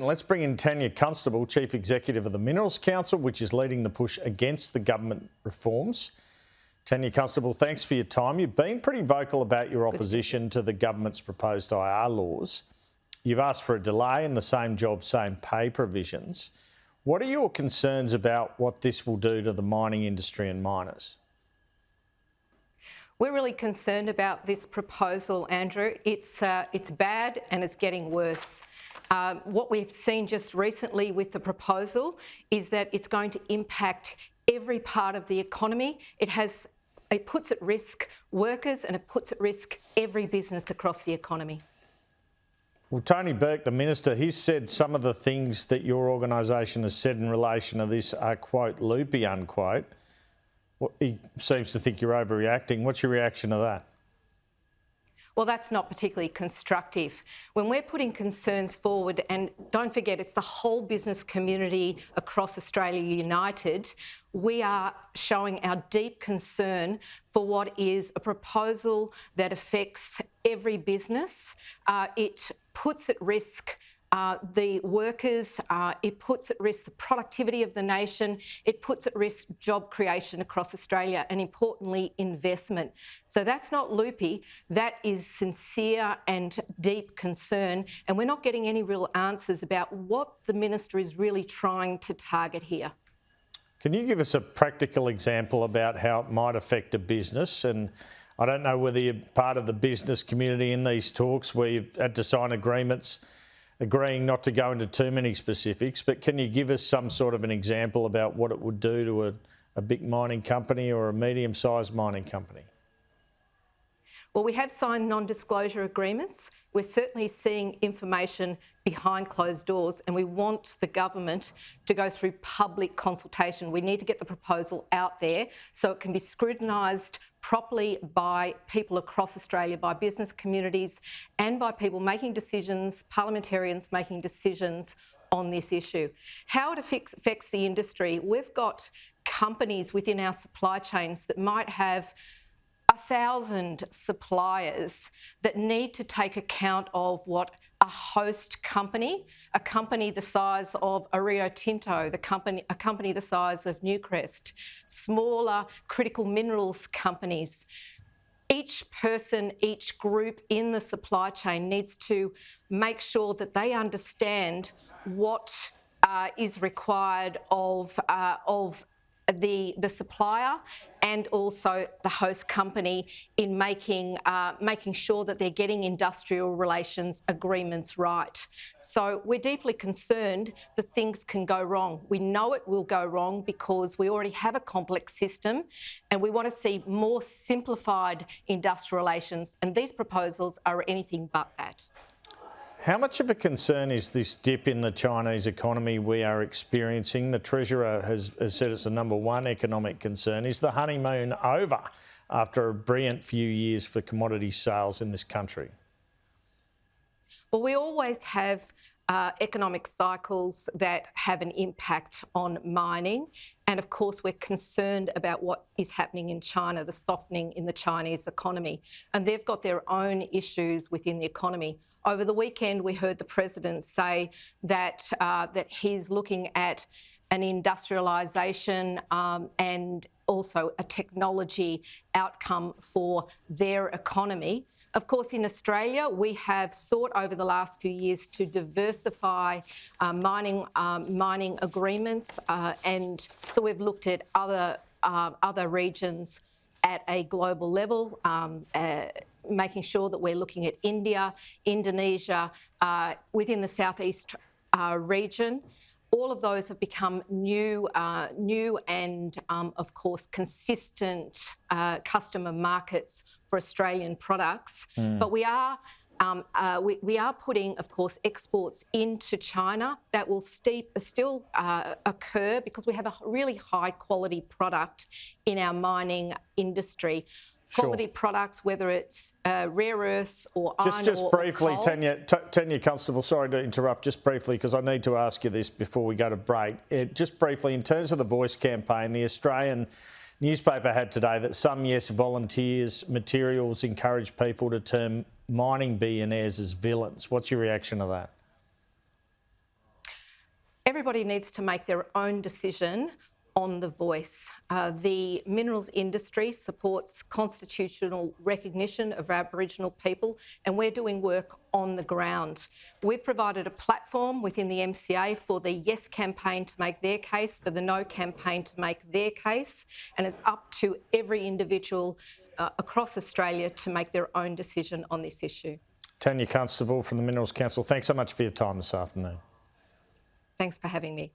Let's bring in Tania, Constable, Chief Executive of the Minerals Council, which is leading the push against the government reforms. Tania, Constable, thanks for your time. You've been pretty vocal about your opposition to the government's proposed IR laws. You've asked for a delay in the same job, same pay provisions. What are your concerns about what this will do to the mining industry and miners? We're really concerned about this proposal, Andrew. It's bad and it's getting worse. What we've seen just recently with the proposal is that it's going to impact every part of the economy. It puts at risk workers and it puts at risk every business across the economy. Well, Tony Burke, the Minister, he's said some of the things that your organisation has said in relation to this are, quote, loopy, unquote. Well, he seems to think you're overreacting. What's your reaction to that? Well, that's not particularly constructive. When we're putting concerns forward, and don't forget, it's the whole business community across Australia united, we are showing our deep concern for what is a proposal that affects every business. It puts at risk the workers, it puts at risk the productivity of the nation, it puts at risk job creation across Australia and, importantly, investment. So that's not loopy, that is sincere and deep concern, and we're not getting any real answers about what the Minister is really trying to target here. Can you give us a practical example about how it might affect a business? And I don't know whether you're part of the business community in these talks where you've had to sign agreements agreeing not to go into too many specifics, but can you give us some sort of an example about what it would do to a big mining company or a medium-sized mining company? Well, we have signed non-disclosure agreements. We're certainly seeing information behind closed doors, and we want the government to go through public consultation. We need to get the proposal out there so it can be scrutinised properly by people across Australia, by business communities and by people making decisions, parliamentarians making decisions on this issue. How it affects the industry, we've got companies within our supply chains that might have 1,000 suppliers that need to take account of what a host company, a company the size of a Rio Tinto, a company the size of Newcrest, smaller critical minerals companies. Each person, each group in the supply chain needs to make sure that they understand what is required of the supplier and also the host company in making sure that they're getting industrial relations agreements right. So we're deeply concerned that things can go wrong. We know it will go wrong because we already have a complex system and we want to see more simplified industrial relations, and these proposals are anything but that. How much of a concern is this dip in the Chinese economy we are experiencing? The Treasurer has said it's the number one economic concern. Is the honeymoon over after a brilliant few years for commodity sales in this country? Well, we always have economic cycles that have an impact on mining. And of course, we're concerned about what is happening in China, the softening in the Chinese economy. And they've got their own issues within the economy. Over the weekend, we heard the President say that he's looking at an industrialisation and also a technology outcome for their economy. Of course, in Australia, we have sought over the last few years to diversify mining agreements, and so we've looked at other regions at a global level, making sure that we're looking at India, Indonesia, within the southeast region. All of those have become new and, of course, consistent customer markets for Australian products. But we are putting, of course, exports into China that will still occur because we have a really high quality product in our mining industry. Quality products, whether it's rare earths or iron ore. Just briefly, or coal. Tania Constable, sorry to interrupt, just briefly, because I need to ask you this before we go to break. Just briefly, in terms of the Voice campaign, the Australian newspaper had today that some Yes volunteers' materials encourage people to term mining billionaires as villains. What's your reaction to that? Everybody needs to make their own decision on the voice. The minerals industry supports constitutional recognition of Aboriginal people, and we're doing work on the ground. We've provided a platform within the MCA for the Yes campaign to make their case, for the No campaign to make their case, and it's up to every individual across Australia to make their own decision on this issue. Tania Constable from the Minerals Council, thanks so much for your time this afternoon. Thanks for having me.